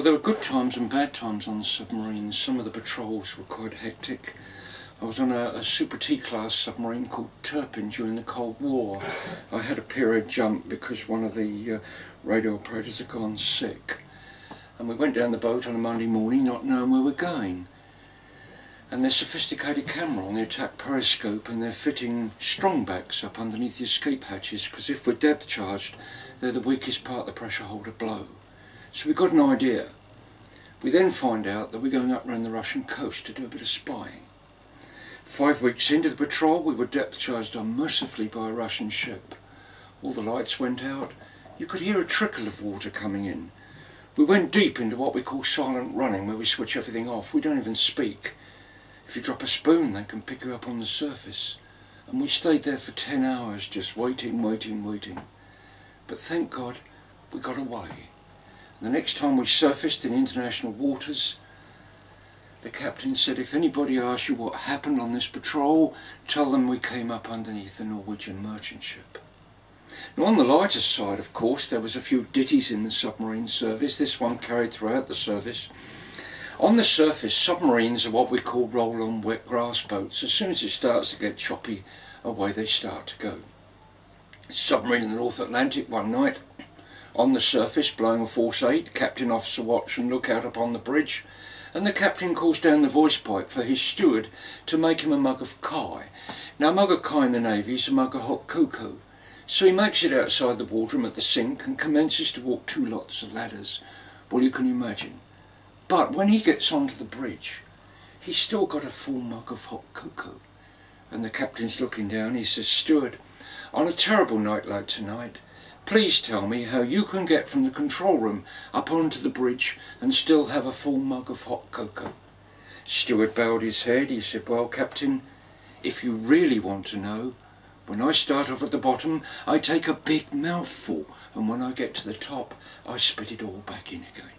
there were good times and bad times on the submarines. Some of the patrols were quite hectic. I was on a Super T class submarine called Turpin during the Cold War. I had a period jump because one of the radio operators had gone sick. And we went down the boat on a Monday morning not knowing where we were going. And there's sophisticated camera on the attack periscope, and they're fitting strongbacks up underneath the escape hatches, because if we're depth charged, they're the weakest part of the pressure holder blow. So we got an idea. We then find out that we're going up around the Russian coast to do a bit of spying. 5 weeks into the patrol, we were depth charged unmercifully by a Russian ship. All the lights went out. You could hear a trickle of water coming in. We went deep into what we call silent running, where we switch everything off. We don't even speak. If you drop a spoon, they can pick you up on the surface. And we stayed there for 10 hours, just waiting. But thank God, we got away. And the next time we surfaced in international waters, the captain said, if anybody asks you what happened on this patrol, tell them we came up underneath the Norwegian merchant ship. Now, on the lighter side, of course, there was a few ditties in the submarine service. This one carried throughout the service. On the surface, submarines are what we call roll-on wet grass boats. As soon as it starts to get choppy, away they start to go. Submarine in the North Atlantic one night, on the surface, blowing a force 8, captain, officer, watch and look out upon the bridge, and the captain calls down the voice pipe for his steward to make him a mug of kai. Now, a mug of kai in the Navy is a mug of hot cocoa. So he makes it outside the wardroom at the sink and commences to walk 2 lots of ladders. Well, you can imagine. But when he gets onto the bridge, he's still got a full mug of hot cocoa. And the captain's looking down, he says, steward, on a terrible night like tonight, please tell me how you can get from the control room up onto the bridge and still have a full mug of hot cocoa. Steward bowed his head. He said, well, Captain, if you really want to know, when I start off at the bottom, I take a big mouthful, and when I get to the top, I spit it all back in again.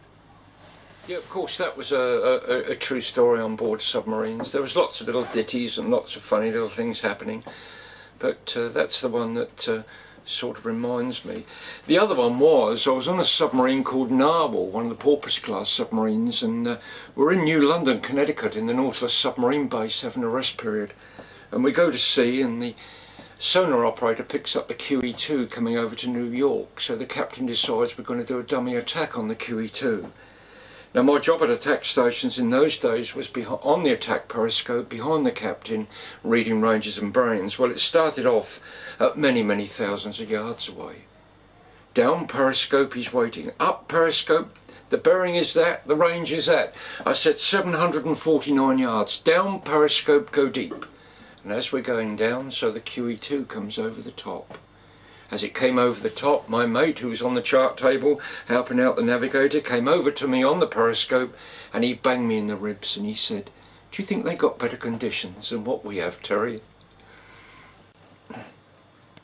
Yeah, of course, that was a true story on board submarines. There was lots of little ditties and lots of funny little things happening, but that's the one that sort of reminds me. The other one was, I was on a submarine called Narwhal, one of the Porpoise class submarines, and we're in New London, Connecticut, in the Northwest Submarine Base, having a rest period. And we go to sea, and the sonar operator picks up the QE2 coming over to New York, so the captain decides we're going to do a dummy attack on the QE2. Now, my job at attack stations in those days was on the attack periscope behind the captain, reading ranges and bearings. Well, it started off at many thousands of yards away. Down periscope, he's waiting. Up periscope, the bearing is that, the range is that. I said 749 yards. Down periscope, go deep. And as we're going down, so the QE2 comes over the top. As it came over the top, my mate, who was on the chart table helping out the navigator, came over to me on the periscope, and he banged me in the ribs and he said, do you think they got better conditions than what we have, Terry?